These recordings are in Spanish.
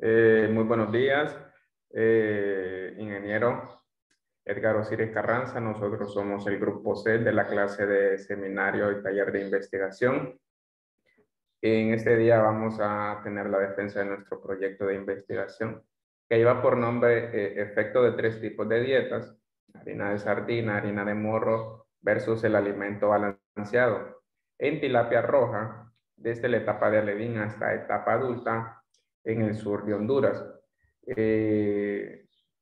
Muy buenos días, ingeniero Edgar Osiris Carranza. Nosotros somos el grupo C de la clase de seminario y taller de investigación. En este día vamos a tener la defensa de nuestro proyecto de investigación, que lleva por nombre efecto de 3 tipos de dietas: harina de sardina, harina de morro versus el alimento balanceado en tilapia roja, desde la etapa de alevín hasta etapa adulta en el sur de Honduras.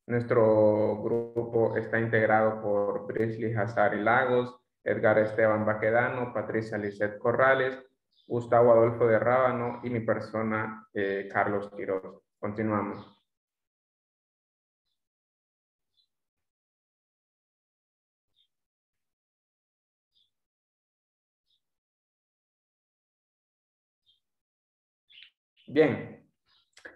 Nuestro grupo está integrado por Brisley Hazari Lagos, Edgar Esteban Baquedano, Patricia Lisset Corrales, Gustavo Adolfo de Rábano y mi persona, Carlos Quiroz. Continuamos. Bien,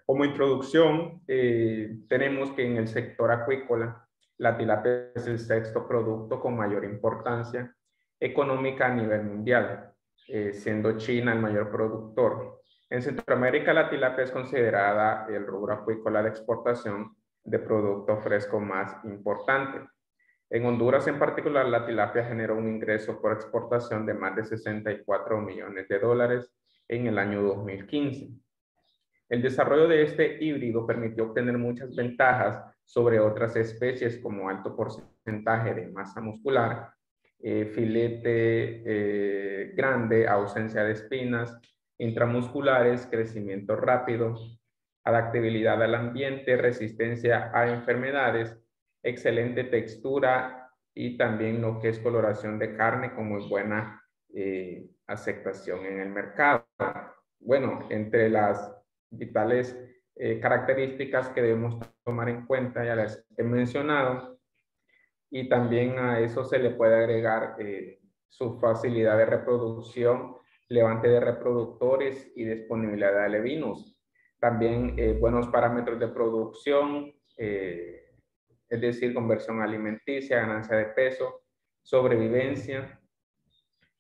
como introducción, tenemos que en el sector acuícola, la tilapia es el 6º producto con mayor importancia económica a nivel mundial, siendo China el mayor productor. En Centroamérica, la tilapia es considerada el rubro acuícola de exportación de producto fresco más importante. En Honduras, en particular, la tilapia generó un ingreso por exportación de más de 64 millones de dólares en el año 2015. El desarrollo de este híbrido permitió obtener muchas ventajas sobre otras especies, como alto porcentaje de masa muscular, filete grande, ausencia de espinas intramusculares, crecimiento rápido, adaptabilidad al ambiente, resistencia a enfermedades, excelente textura y también lo que es coloración de carne con muy buena aceptación en el mercado. Bueno, entre las vitales características que debemos tomar en cuenta, ya las he mencionado, y también a eso se le puede agregar su facilidad de reproducción, levante de reproductores y disponibilidad de alevinos. También buenos parámetros de producción, es decir, conversión alimenticia, ganancia de peso, sobrevivencia,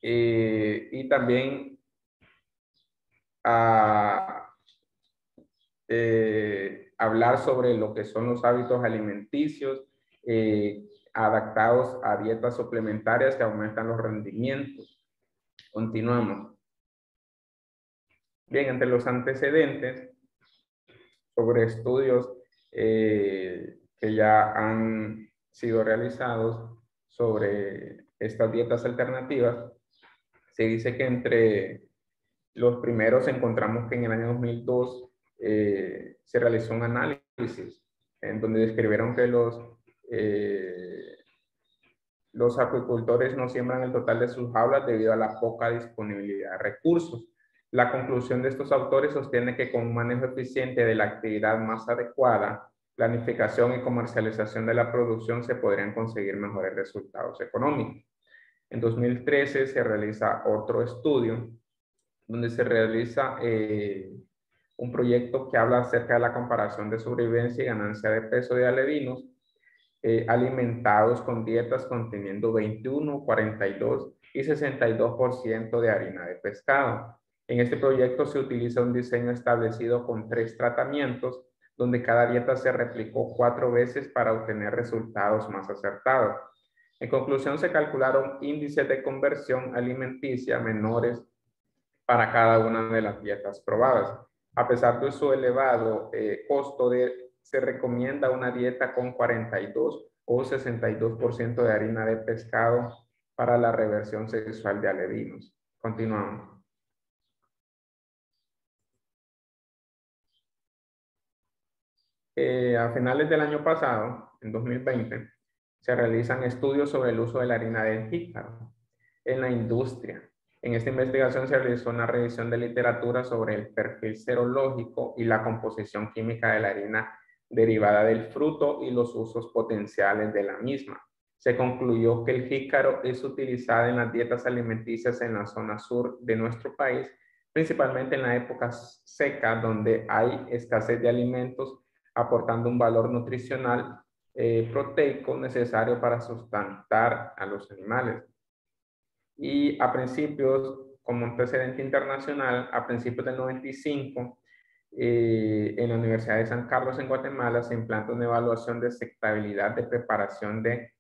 y también hablar sobre lo que son los hábitos alimenticios adaptados a dietas suplementarias que aumentan los rendimientos. Continuamos. Bien, entre los antecedentes sobre estudios que ya han sido realizados sobre estas dietas alternativas, se dice que entre los primeros encontramos que en el año 2002 se realizó un análisis en donde describieron que los acuicultores no siembran el total de sus jaulas debido a la poca disponibilidad de recursos. La conclusión de estos autores sostiene que con un manejo eficiente de la actividad más adecuada, planificación y comercialización de la producción se podrían conseguir mejores resultados económicos. En 2013 se realiza otro estudio donde se realiza un proyecto que habla acerca de la comparación de sobrevivencia y ganancia de peso de alevinos alimentados con dietas conteniendo 21, 42 y 62% de harina de pescado. En este proyecto se utiliza un diseño establecido con 3 tratamientos, donde cada dieta se replicó 4 veces para obtener resultados más acertados. En conclusión, se calcularon índices de conversión alimenticia menores para cada una de las dietas probadas. A pesar de su elevado costo, se recomienda una dieta con 42 o 62% de harina de pescado para la reversión sexual de alevinos. Continuamos. A finales del año pasado, en 2020, se realizan estudios sobre el uso de la harina de jícaro en la industria. En esta investigación se realizó una revisión de literatura sobre el perfil serológico y la composición química de la harina derivada del fruto y los usos potenciales de la misma. Se concluyó que el jícaro es utilizado en las dietas alimenticias en la zona sur de nuestro país, principalmente en la época seca, donde hay escasez de alimentos, aportando un valor nutricional proteico necesario para sustentar a los animales. Y a principios, como antecedente internacional, a principios del 95, En la Universidad de San Carlos en Guatemala se implanta una evaluación de aceptabilidad de preparación de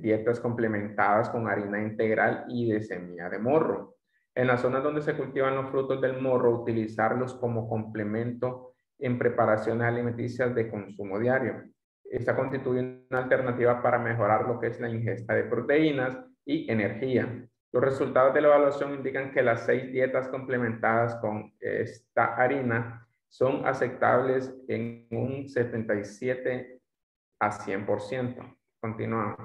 dietas complementadas con harina integral y de semilla de morro. En las zonas donde se cultivan los frutos del morro, utilizarlos como complemento en preparaciones alimenticias de consumo diario. Esta constituye una alternativa para mejorar lo que es la ingesta de proteínas y energía. Los resultados de la evaluación indican que las 6 dietas complementadas con esta harina son aceptables en un 77 a 100%. Continuamos.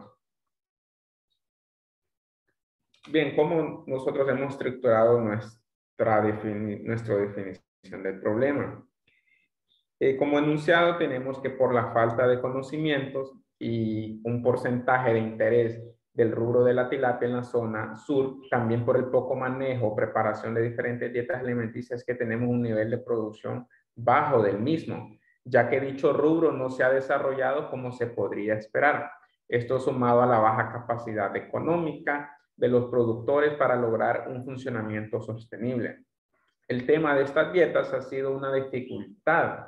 Bien, ¿cómo nosotros hemos estructurado nuestra definición del problema? Como enunciado, tenemos que por la falta de conocimientos y un porcentaje de interés del rubro de la tilapia en la zona sur, también por el poco manejo o preparación de diferentes dietas alimenticias, que tenemos un nivel de producción bajo del mismo, ya que dicho rubro no se ha desarrollado como se podría esperar. Esto sumado a la baja capacidad económica de los productores para lograr un funcionamiento sostenible. El tema de estas dietas ha sido una dificultad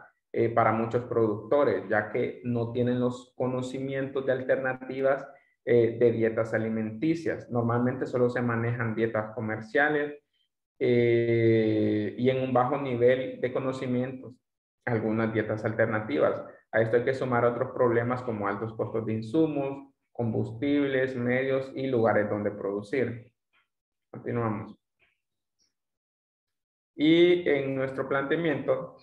para muchos productores, ya que no tienen los conocimientos de alternativas de dietas alimenticias. Normalmente solo se manejan dietas comerciales y en un bajo nivel de conocimientos, algunas dietas alternativas. A esto hay que sumar otros problemas como altos costos de insumos, combustibles, medios y lugares donde producir. Continuamos. Y en nuestro planteamiento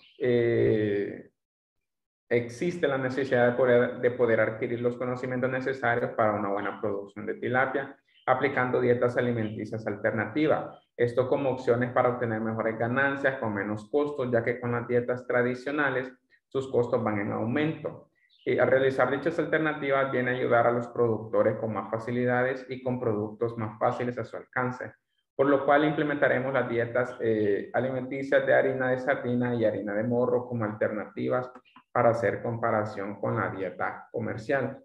existe la necesidad de poder adquirir los conocimientos necesarios para una buena producción de tilapia, aplicando dietas alimenticias alternativas. Esto como opciones para obtener mejores ganancias con menos costos, ya que con las dietas tradicionales sus costos van en aumento. Y al realizar dichas alternativas viene a ayudar a los productores con más facilidades y con productos más fáciles a su alcance, por lo cual implementaremos las dietas alimenticias de harina de sardina y harina de morro como alternativas para hacer comparación con la dieta comercial.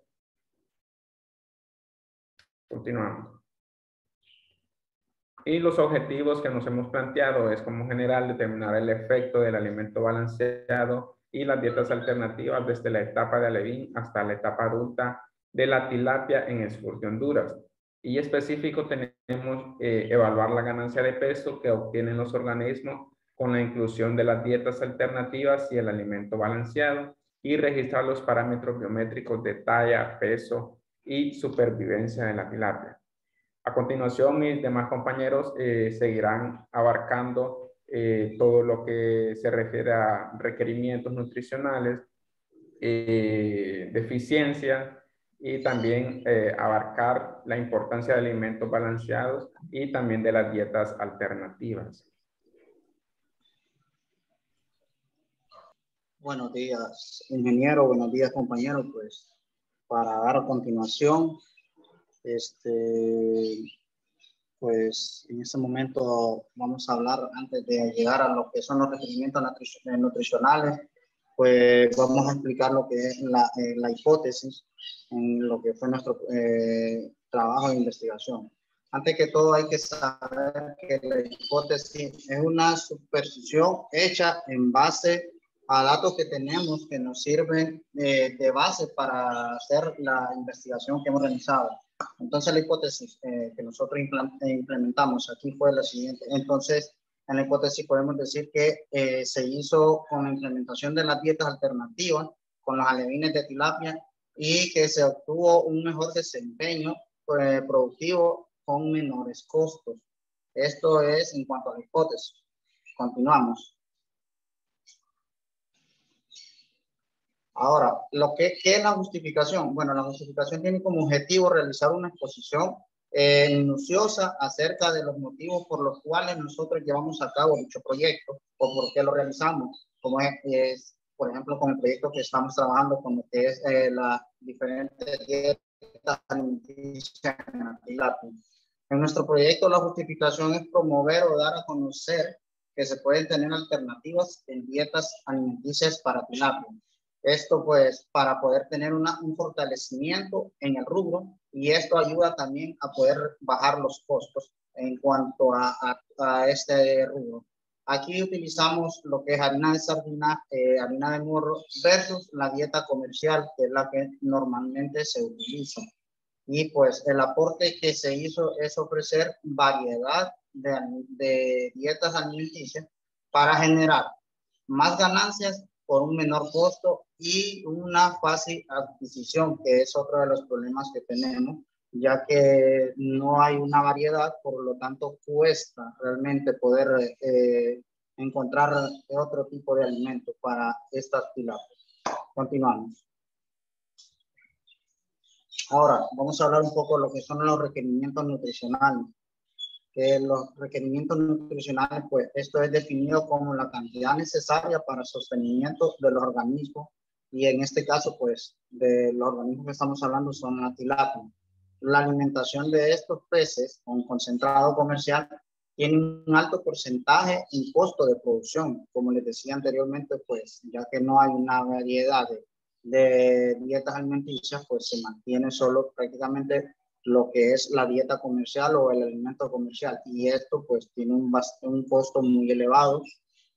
Continuamos. Y los objetivos que nos hemos planteado es, como general, determinar el efecto del alimento balanceado y las dietas alternativas desde la etapa de alevín hasta la etapa adulta de la tilapia en el sur de Honduras. Y específico tenemos evaluar la ganancia de peso que obtienen los organismos con la inclusión de las dietas alternativas y el alimento balanceado, y registrar los parámetros biométricos de talla, peso y supervivencia de la tilapia. A continuación, mis demás compañeros seguirán abarcando todo lo que se refiere a requerimientos nutricionales, deficiencias, y también abarcar la importancia de alimentos balanceados y también de las dietas alternativas. Buenos días, ingeniero. Buenos días, compañero. Pues para dar a continuación, pues en este momento vamos a hablar, antes de llegar a lo que son los requerimientos nutricionales, pues vamos a explicar lo que es la hipótesis en lo que fue nuestro trabajo de investigación. Antes que todo hay que saber que la hipótesis es una suposición hecha en base a datos que tenemos que nos sirven de base para hacer la investigación que hemos realizado. Entonces la hipótesis que nosotros implementamos aquí fue la siguiente. Entonces en la hipótesis podemos decir que se hizo con la implementación de las dietas alternativas con los alevines de tilapia y que se obtuvo un mejor desempeño productivo con menores costos. Esto es en cuanto a la hipótesis. Continuamos. Ahora, ¿qué es la justificación? Bueno, la justificación tiene como objetivo realizar una exposición minuciosa acerca de los motivos por los cuales nosotros llevamos a cabo dicho proyecto o por qué lo realizamos, como es por ejemplo, con el proyecto que estamos trabajando con lo que es las diferentes dietas alimenticias en la tilapia. En nuestro proyecto, la justificación es promover o dar a conocer que se pueden tener alternativas en dietas alimenticias para tilapia. Esto pues para poder tener un fortalecimiento en el rubro, y esto ayuda también a poder bajar los costos en cuanto a este rubro. Aquí utilizamos lo que es harina de sardina, harina de morro versus la dieta comercial, que es la que normalmente se utiliza. Y pues el aporte que se hizo es ofrecer variedad de dietas alimenticias para generar más ganancias por un menor costo y una fácil adquisición, que es otro de los problemas que tenemos, ya que no hay una variedad, por lo tanto cuesta realmente poder encontrar otro tipo de alimento para estas tilapias. Continuamos. Ahora vamos a hablar un poco de lo que son los requerimientos nutricionales. Los requerimientos nutricionales, pues esto es definido como la cantidad necesaria para el sostenimiento de los organismos, y en este caso, pues, de los organismos que estamos hablando son la tilapia. La alimentación de estos peces con concentrado comercial tiene un alto porcentaje en costo de producción, como les decía anteriormente, pues, ya que no hay una variedad de dietas alimenticias, pues se mantiene solo prácticamente lo que es la dieta comercial o el alimento comercial, y esto pues tiene un costo muy elevado,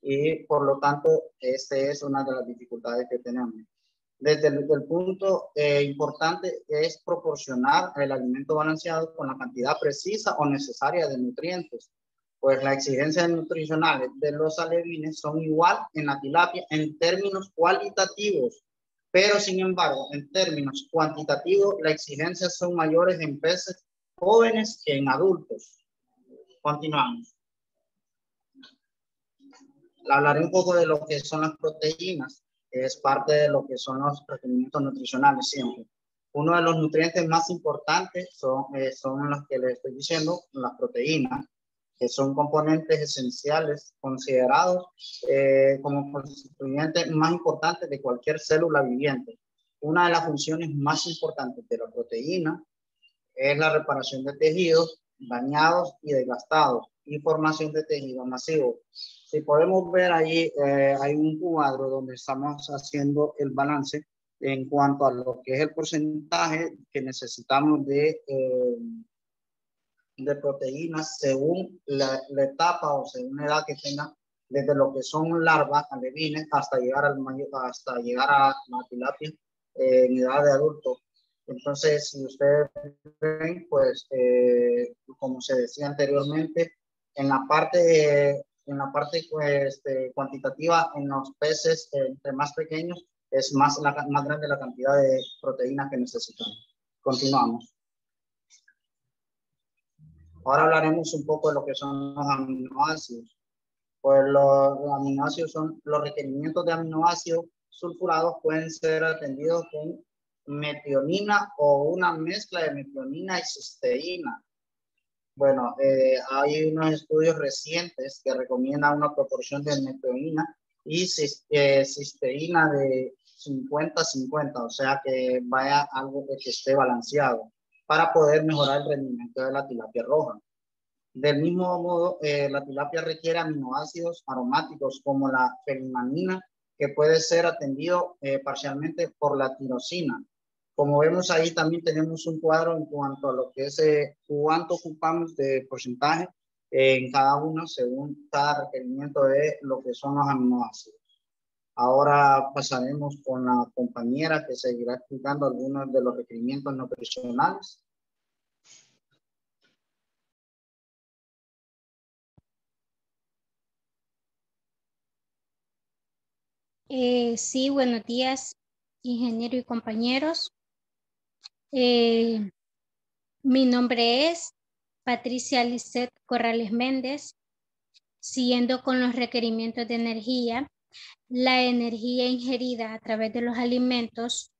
y por lo tanto este es una de las dificultades que tenemos. Desde el punto importante es proporcionar el alimento balanceado con la cantidad precisa o necesaria de nutrientes, pues las exigencias nutricionales de los alevines son igual en la tilapia en términos cualitativos, pero sin embargo, en términos cuantitativos, las exigencias son mayores en peces jóvenes que en adultos. Continuamos. Hablaré un poco de lo que son las proteínas, que es parte de lo que son los requerimientos nutricionales siempre. Uno de los nutrientes más importantes son los que les estoy diciendo, las proteínas, que son componentes esenciales considerados como constituyentes más importantes de cualquier célula viviente. Una de las funciones más importantes de la proteína es la reparación de tejidos dañados y desgastados y formación de tejidos masivos. Si podemos ver ahí, hay un cuadro donde estamos haciendo el balance en cuanto a lo que es el porcentaje que necesitamos de proteínas según la etapa o según la edad que tenga, desde lo que son larvas, alevines, hasta llegar a la tilapia en edad de adulto. Entonces, si ustedes ven, pues, como se decía anteriormente, en la parte pues, cuantitativa, en los peces entre más pequeños, es más grande la cantidad de proteínas que necesitamos. Continuamos. Ahora hablaremos un poco de lo que son los aminoácidos. Pues los aminoácidos son los requerimientos de aminoácidos sulfurados, pueden ser atendidos con metionina o una mezcla de metionina y cisteína. Bueno, hay unos estudios recientes que recomiendan una proporción de metionina y cisteína de 50-50, o sea que vaya algo que esté balanceado para poder mejorar el rendimiento de la tilapia roja. Del mismo modo, la tilapia requiere aminoácidos aromáticos como la fenimanina, que puede ser atendido parcialmente por la tirosina. Como vemos ahí, también tenemos un cuadro en cuanto a lo que es cuánto ocupamos de porcentaje en cada uno según cada requerimiento de lo que son los aminoácidos. Ahora pasaremos con la compañera que seguirá explicando algunos de los requerimientos nutricionales. Sí, buenos días, ingeniero y compañeros. Mi nombre es Patricia Lisset Corrales Méndez. Siguiendo con los requerimientos de energía, la energía ingerida a través de los alimentos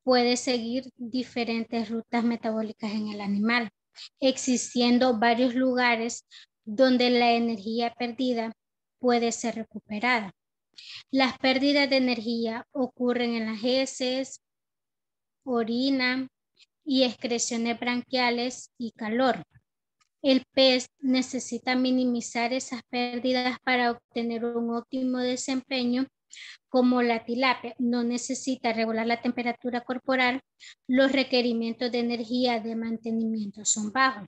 puede seguir diferentes rutas metabólicas en el animal, existiendo varios lugares donde la energía perdida puede ser recuperada. Las pérdidas de energía ocurren en las heces, orina y excreciones branquiales y calor. El pez necesita minimizar esas pérdidas para obtener un óptimo desempeño. Como la tilapia no necesita regular la temperatura corporal, los requerimientos de energía de mantenimiento son bajos.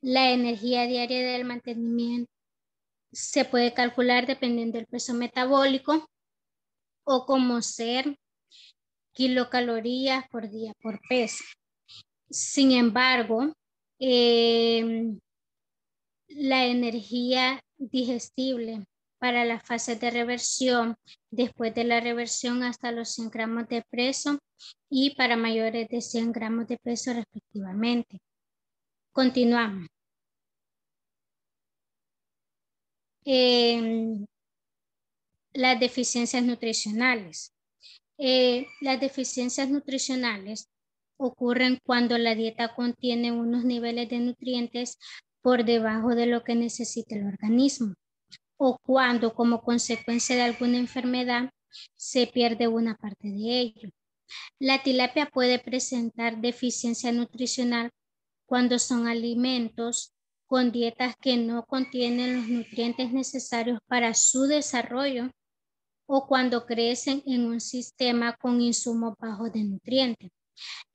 La energía diaria del mantenimiento se puede calcular dependiendo del peso metabólico o como ser kilocalorías por día por peso. Sin embargo, la energía digestible para las fases de reversión, después de la reversión hasta los 100 gramos de peso y para mayores de 100 gramos de peso respectivamente. Continuamos. Las deficiencias nutricionales. Las deficiencias nutricionales ocurren cuando la dieta contiene unos niveles de nutrientes por debajo de lo que necesita el organismo, o cuando como consecuencia de alguna enfermedad se pierde una parte de ello. La tilapia puede presentar deficiencia nutricional cuando son alimentos con dietas que no contienen los nutrientes necesarios para su desarrollo o cuando crecen en un sistema con insumos bajos de nutrientes.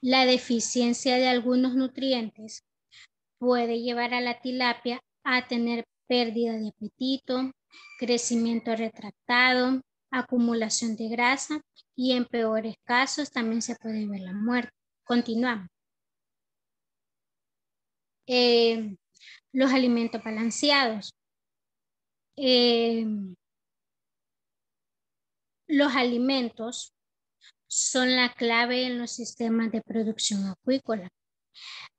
La deficiencia de algunos nutrientes puede llevar a la tilapia a tener pérdida de apetito, crecimiento retractado, acumulación de grasa y en peores casos también se puede ver la muerte. Continuamos. Los alimentos balanceados. Los alimentos son la clave en los sistemas de producción acuícola.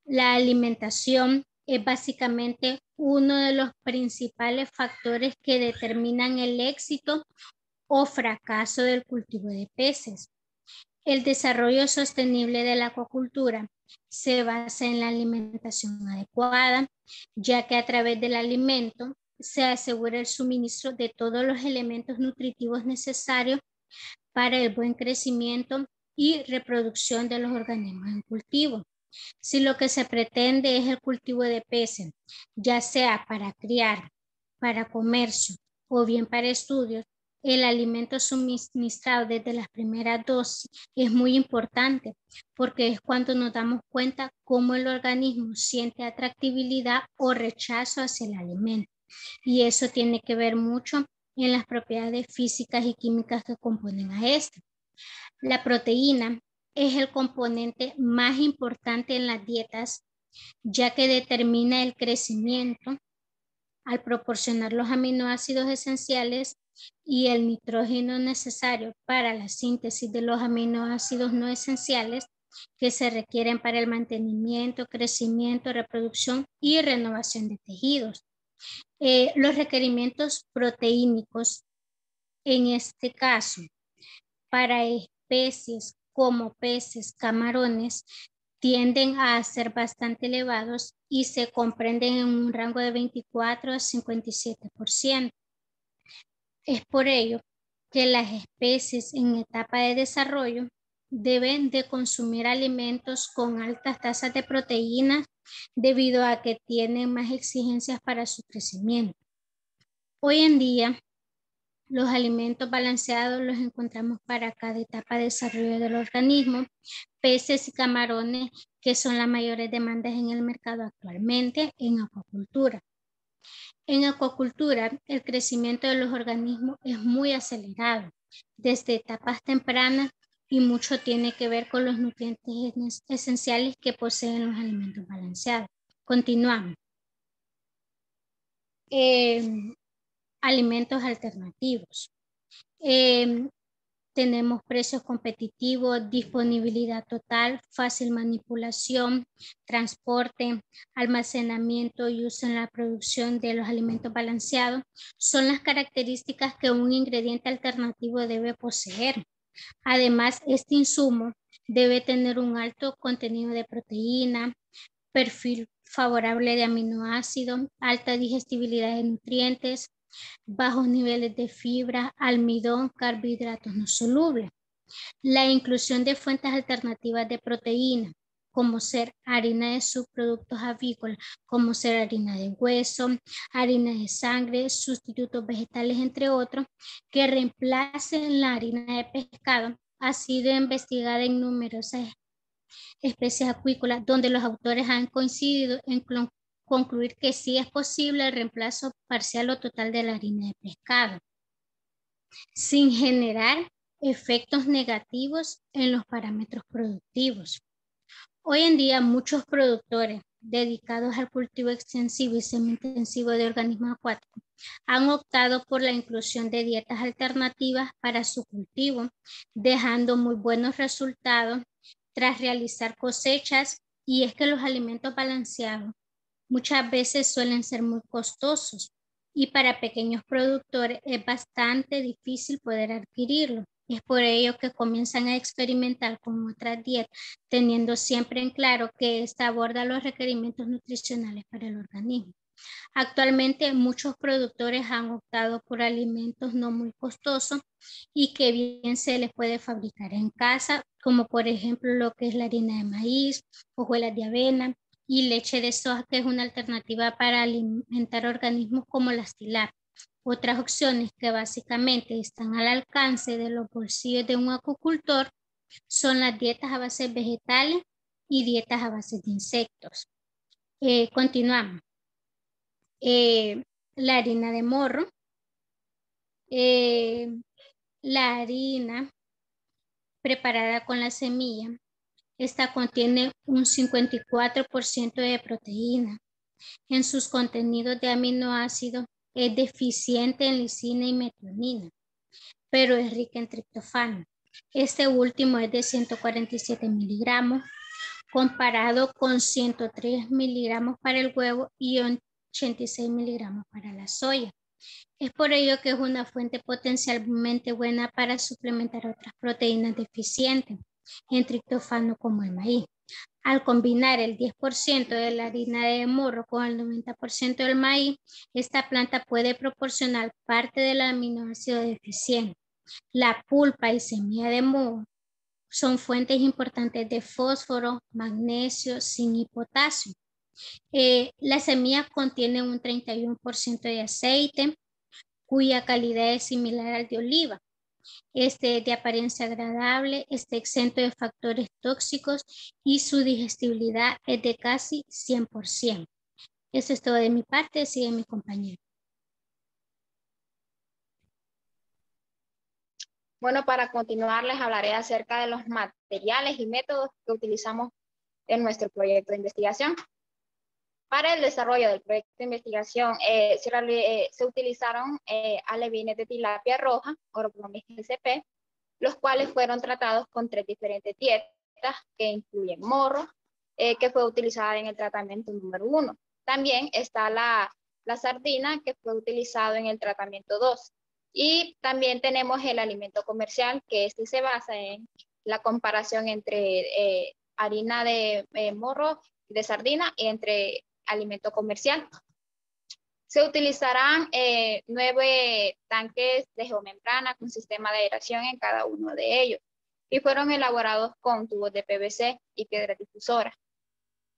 La alimentación es básicamente uno de los principales factores que determinan el éxito o fracaso del cultivo de peces. El desarrollo sostenible de la acuacultura se basa en la alimentación adecuada, ya que a través del alimento se asegura el suministro de todos los elementos nutritivos necesarios para el buen crecimiento y reproducción de los organismos en cultivo. Si lo que se pretende es el cultivo de peces, ya sea para criar, para comercio o bien para estudios, el alimento suministrado desde las primeras dosis es muy importante porque es cuando nos damos cuenta cómo el organismo siente atractividad o rechazo hacia el alimento. Y eso tiene que ver mucho en las propiedades físicas y químicas que componen a este. La proteína es el componente más importante en las dietas, ya que determina el crecimiento al proporcionar los aminoácidos esenciales y el nitrógeno necesario para la síntesis de los aminoácidos no esenciales que se requieren para el mantenimiento, crecimiento, reproducción y renovación de tejidos. Los requerimientos proteínicos, en este caso, para especies como peces, camarones, tienden a ser bastante elevados y se comprenden en un rango de 24 a 57%. Es por ello que las especies en etapa de desarrollo deben de consumir alimentos con altas tasas de proteínas debido a que tienen más exigencias para su crecimiento. Hoy en día, los alimentos balanceados los encontramos para cada etapa de desarrollo del organismo, peces y camarones, que son las mayores demandas en el mercado actualmente en acuacultura. En acuacultura, el crecimiento de los organismos es muy acelerado desde etapas tempranas y mucho tiene que ver con los nutrientes esenciales que poseen los alimentos balanceados. Continuamos. Alimentos alternativos. Tenemos precios competitivos, disponibilidad total, fácil manipulación, transporte, almacenamiento y uso en la producción de los alimentos balanceados. Son las características que un ingrediente alternativo debe poseer. Además, este insumo debe tener un alto contenido de proteína, perfil favorable de aminoácidos, alta digestibilidad de nutrientes, bajos niveles de fibra, almidón, carbohidratos no solubles. La inclusión de fuentes alternativas de proteína, como ser harina de subproductos avícolas, como ser harina de hueso, harina de sangre, sustitutos vegetales, entre otros, que reemplacen la harina de pescado, ha sido investigada en numerosas especies acuícolas, donde los autores han coincidido en concluir que sí es posible el reemplazo parcial o total de la harina de pescado, sin generar efectos negativos en los parámetros productivos. Hoy en día muchos productores dedicados al cultivo extensivo y semi-intensivo de organismos acuáticos han optado por la inclusión de dietas alternativas para su cultivo, dejando muy buenos resultados tras realizar cosechas, y es que los alimentos balanceados muchas veces suelen ser muy costosos y para pequeños productores es bastante difícil poder adquirirlo. Es por ello que comienzan a experimentar con otras dietas, teniendo siempre en claro que esta aborda los requerimientos nutricionales para el organismo. Actualmente muchos productores han optado por alimentos no muy costosos y que bien se les puede fabricar en casa, como por ejemplo lo que es la harina de maíz, hojuelas de avena y leche de soja, que es una alternativa para alimentar organismos como las tilapias. Otras opciones que básicamente están al alcance de los bolsillos de un acuicultor son las dietas a base de vegetales y dietas a base de insectos. Continuamos. La harina de morro, la harina preparada con la semilla, esta contiene un 54% de proteína. En sus contenidos de aminoácidos es deficiente en lisina y metionina, pero es rica en triptofano. Este último es de 147 miligramos, comparado con 103 miligramos para el huevo y 86 miligramos para la soya. Es por ello que es una fuente potencialmente buena para suplementar otras proteínas deficientes en triptofano como el maíz. Al combinar el 10% de la harina de morro con el 90% del maíz, esta planta puede proporcionar parte del aminoácido deficiente. La pulpa y semilla de morro son fuentes importantes de fósforo, magnesio, zinc y potasio. La semilla contiene un 31% de aceite, cuya calidad es similar al de oliva. Este es de apariencia agradable, está exento de factores tóxicos y su digestibilidad es de casi 100%. Eso es todo de mi parte, sigue mi compañero. Bueno, para continuar les hablaré acerca de los materiales y métodos que utilizamos en nuestro proyecto de investigación. Para el desarrollo del proyecto de investigación se utilizaron alevines de tilapia roja, Orobromys sp, los cuales fueron tratados con 3 diferentes dietas que incluyen morro, que fue utilizada en el tratamiento número 1. También está la sardina, que fue utilizado en el tratamiento 2. Y también tenemos el alimento comercial, que este se basa en la comparación entre harina de morro de sardina y entre alimento comercial. Se utilizarán 9 tanques de geomembrana con sistema de aeración en cada uno de ellos y fueron elaborados con tubos de PVC y piedras difusoras.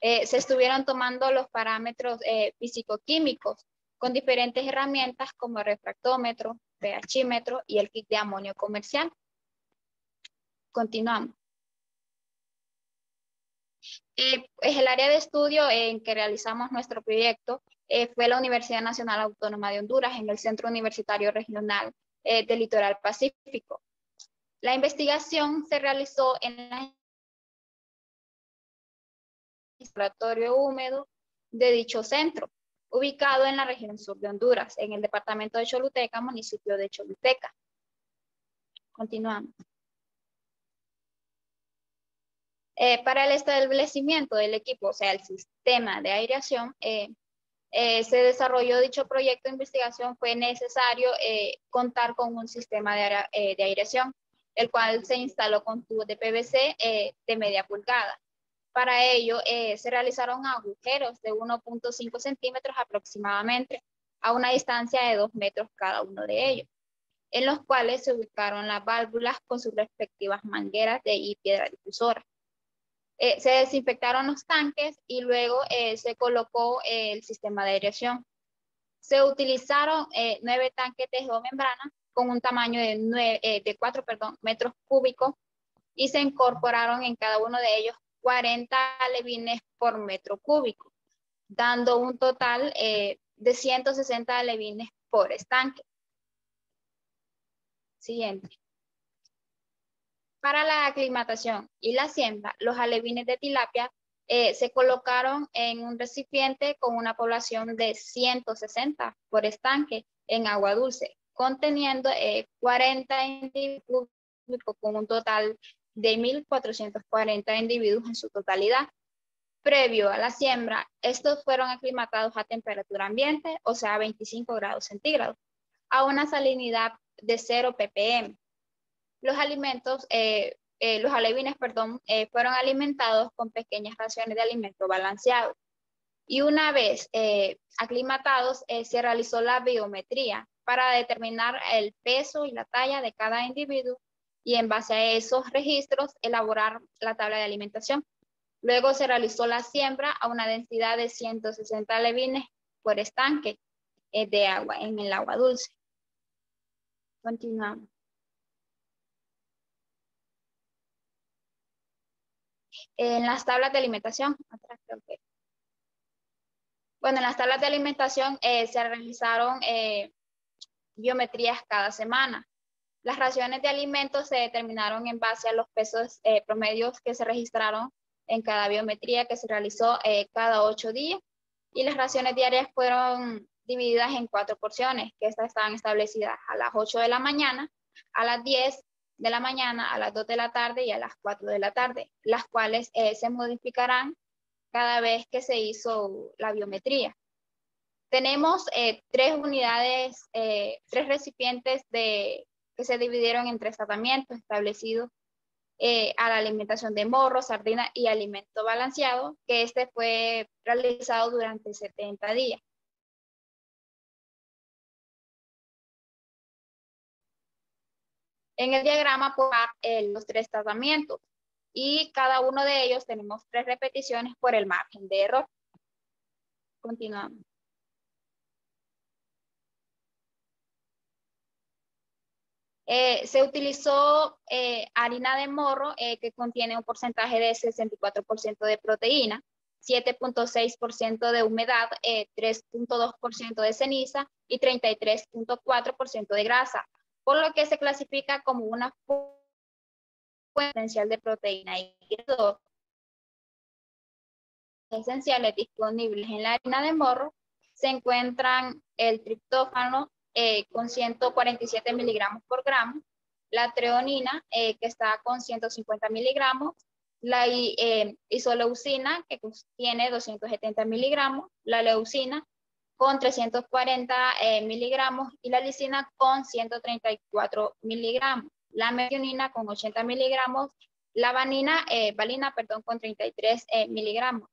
Se estuvieron tomando los parámetros físico-químicos con diferentes herramientas como el refractómetro, pHímetro y el kit de amonio comercial. Continuamos. Es el área de estudio en que realizamos nuestro proyecto fue la Universidad Nacional Autónoma de Honduras en el Centro Universitario Regional del Litoral Pacífico. La investigación se realizó en el laboratorio húmedo de dicho centro, ubicado en la región sur de Honduras, en el departamento de Choluteca, municipio de Choluteca. Continuamos. Para el establecimiento del equipo, o sea, el sistema de aireación, se desarrolló dicho proyecto de investigación, fue necesario contar con un sistema de aireación, el cual se instaló con tubos de PVC de media pulgada. Para ello, se realizaron agujeros de 1.5 centímetros aproximadamente, a una distancia de 2 metros cada uno de ellos, en los cuales se ubicaron las válvulas con sus respectivas mangueras y piedra difusora. Se desinfectaron los tanques y luego se colocó el sistema de aireación. Se utilizaron 9 tanques de geomembrana con un tamaño de 4 metros cúbicos y se incorporaron en cada uno de ellos 40 alevines por metro cúbico. dando un total de 160 alevines por estanque. Siguiente. Para la aclimatación y la siembra, los alevines de tilapia se colocaron en un recipiente con una población de 160 por estanque en agua dulce, conteniendo 40 individuos con un total de 1.440 individuos en su totalidad. Previo a la siembra, estos fueron aclimatados a temperatura ambiente, o sea, a 25 grados centígrados, a una salinidad de 0 ppm. Los alevines, fueron alimentados con pequeñas raciones de alimento balanceado. Y una vez aclimatados, se realizó la biometría para determinar el peso y la talla de cada individuo y en base a esos registros elaborar la tabla de alimentación. Luego se realizó la siembra a una densidad de 160 alevines por estanque de agua en el agua dulce. Continuamos. En las tablas de alimentación, atrás creo que. Bueno, en las tablas de alimentación se realizaron biometrías cada semana. Las raciones de alimentos se determinaron en base a los pesos promedios que se registraron en cada biometría que se realizó cada 8 días. Y las raciones diarias fueron divididas en 4 porciones, que estas estaban establecidas a las 8 de la mañana, a las 10 de la mañana, a las 2 de la tarde y a las 4 de la tarde, las cuales se modificarán cada vez que se hizo la biometría. Tenemos 3 unidades, 3 recipientes que se dividieron en 3 tratamientos establecidos a la alimentación de morro, sardina y alimento balanceado, que este fue realizado durante 70 días. En el diagrama pueden ver los 3 tratamientos y cada uno de ellos tenemos 3 repeticiones por el margen de error. Continuamos. Se utilizó harina de morro que contiene un porcentaje de 64% de proteína, 7.6% de humedad, 3.2% de ceniza y 33.4% de grasa, por lo que se clasifica como una fuente potencial de proteína y hidratos esenciales disponibles en la harina de morro. Se encuentran el triptófano con 147 miligramos por gramo, la treonina que está con 150 miligramos, la isoleucina que tiene 270 miligramos, la leucina con 340 miligramos y la lisina con 134 miligramos, la metionina con 80 miligramos, la valina con 33 miligramos.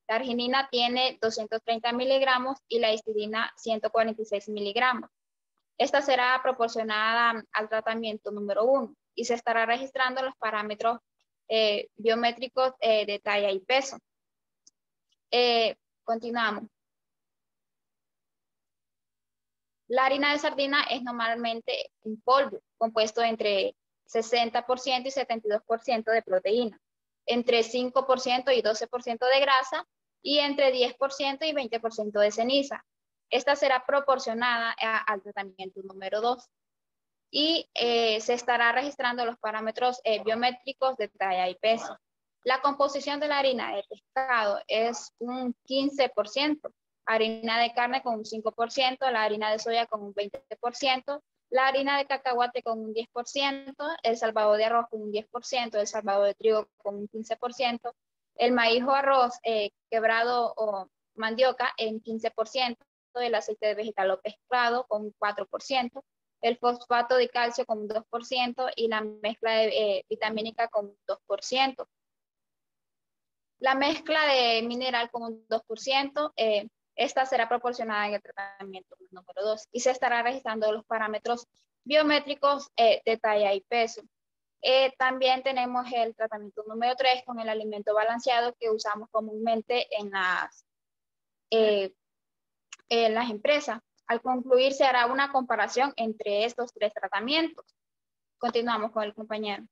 La arginina tiene 230 miligramos y la histidina 146 miligramos. Esta será proporcionada al tratamiento número 1 y se estará registrando los parámetros biométricos de talla y peso. Continuamos. La harina de sardina es normalmente un polvo compuesto entre 60% y 72% de proteína, entre 5% y 12% de grasa y entre 10% y 20% de ceniza. Esta será proporcionada al tratamiento número 2 y se estará registrando los parámetros biométricos de talla y peso. La composición de la harina de pescado es un 15%, harina de carne con un 5%, la harina de soya con un 20%, la harina de cacahuate con un 10%, el salvado de arroz con un 10%, el salvado de trigo con un 15%, el maíz o arroz quebrado o mandioca en 15%, el aceite de vegetal o pescado con un 4%, el fosfato de calcio con un 2% y la mezcla de vitamínica con un 2%. La mezcla de mineral con un 2%, esta será proporcionada en el tratamiento número 2 y se estará registrando los parámetros biométricos de talla y peso. También tenemos el tratamiento número 3 con el alimento balanceado que usamos comúnmente en las empresas. Al concluir se hará una comparación entre estos 3 tratamientos. Continuamos con el compañero.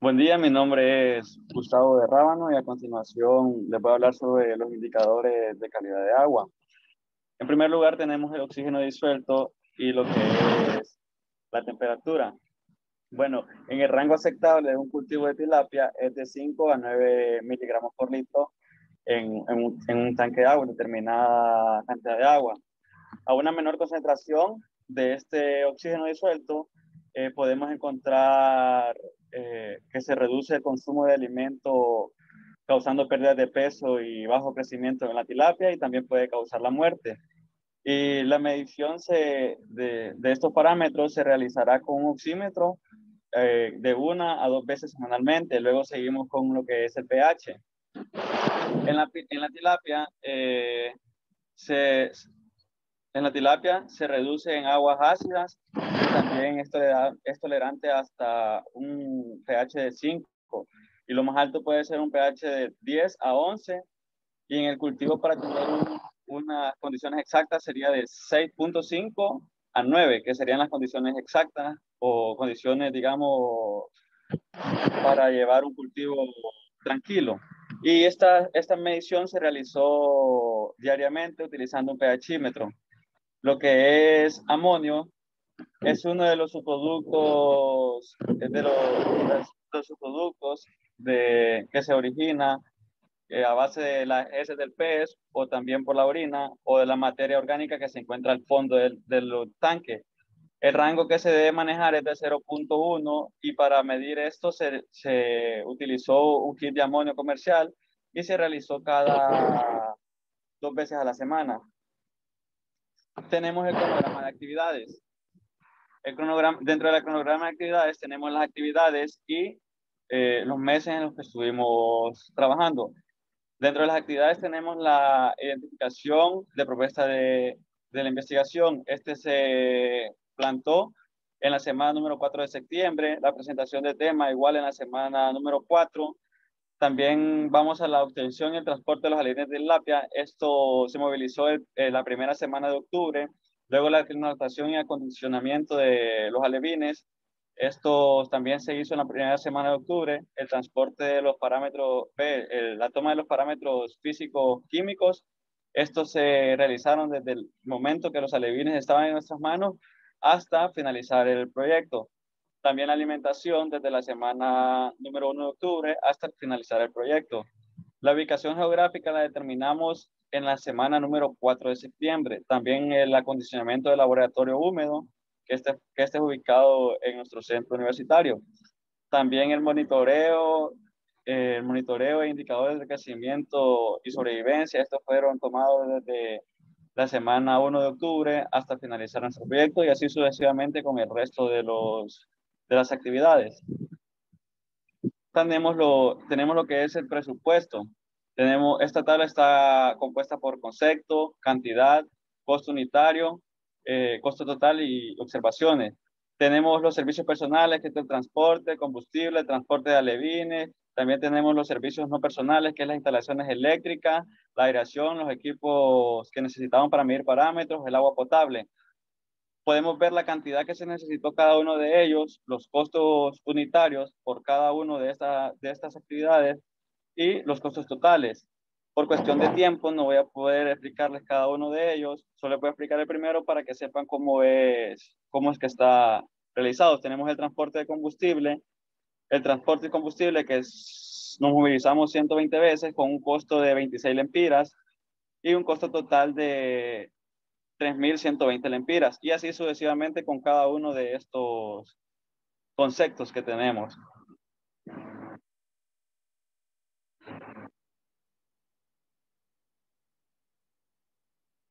Buen día, mi nombre es Gustavo de Rábano y a continuación les voy a hablar sobre los indicadores de calidad de agua. En primer lugar tenemos el oxígeno disuelto y lo que es la temperatura. Bueno, en el rango aceptable de un cultivo de tilapia es de 5 a 9 miligramos por litro en un tanque de agua, en determinada cantidad de agua. A una menor concentración de este oxígeno disuelto, podemos encontrar que se reduce el consumo de alimento causando pérdidas de peso y bajo crecimiento en la tilapia y también puede causar la muerte. Y la medición de estos parámetros se realizará con un oxímetro de 1 a 2 veces semanalmente. Luego seguimos con lo que es el pH. En la tilapia se reduce en aguas ácidas y también es tolerante hasta un pH de 5 y lo más alto puede ser un pH de 10 a 11 y en el cultivo para tener unas condiciones exactas sería de 6.5 a 9, que serían las condiciones exactas o condiciones, digamos, para llevar un cultivo tranquilo. Y esta medición se realizó diariamente utilizando un pHímetro. Lo que es amonio es uno de los subproductos, que se origina a base de las heces del pez o también por la orina o de la materia orgánica que se encuentra al fondo del tanque. El rango que se debe manejar es de 0.1 y para medir esto se utilizó un kit de amonio comercial y se realizó cada 2 veces a la semana. Tenemos el cronograma de actividades. Dentro del cronograma de actividades tenemos las actividades y los meses en los que estuvimos trabajando. Dentro de las actividades tenemos la identificación de propuesta de la investigación. Este se plantó en la semana número 4 de septiembre, la presentación de tema igual en la semana número 4. También vamos a la obtención y el transporte de los alevines de tilapia. Esto se movilizó la primera semana de octubre. Luego la aclimatación y acondicionamiento de los alevines. Esto también se hizo en la primera semana de octubre. El transporte de los parámetros, la toma de los parámetros físico-químicos. Estos se realizaron desde el momento que los alevines estaban en nuestras manos hasta finalizar el proyecto. También la alimentación desde la semana número 1 de octubre hasta finalizar el proyecto. La ubicación geográfica la determinamos en la semana número 4 de septiembre. También el acondicionamiento del laboratorio húmedo, que esté ubicado en nuestro centro universitario. También el monitoreo e indicadores de crecimiento y sobrevivencia. Estos fueron tomados desde la semana 1 de octubre hasta finalizar nuestro proyecto y así sucesivamente con el resto de las actividades. Tenemos lo que es el presupuesto. Esta tabla está compuesta por concepto, cantidad, costo unitario, costo total y observaciones. Tenemos los servicios personales, que es el transporte, combustible, transporte de alevines. También tenemos los servicios no personales, que es las instalaciones eléctricas, la aireación, los equipos que necesitamos para medir parámetros, el agua potable. Podemos ver la cantidad que se necesitó cada uno de ellos, los costos unitarios por cada uno de estas actividades y los costos totales. Por cuestión de tiempo no voy a poder explicarles cada uno de ellos, solo voy a explicar el primero para que sepan cómo es que está realizado. Tenemos el transporte de combustible, que nos movilizamos 120 veces con un costo de 26 lempiras y un costo total de 3.120 lempiras y así sucesivamente con cada uno de estos conceptos que tenemos.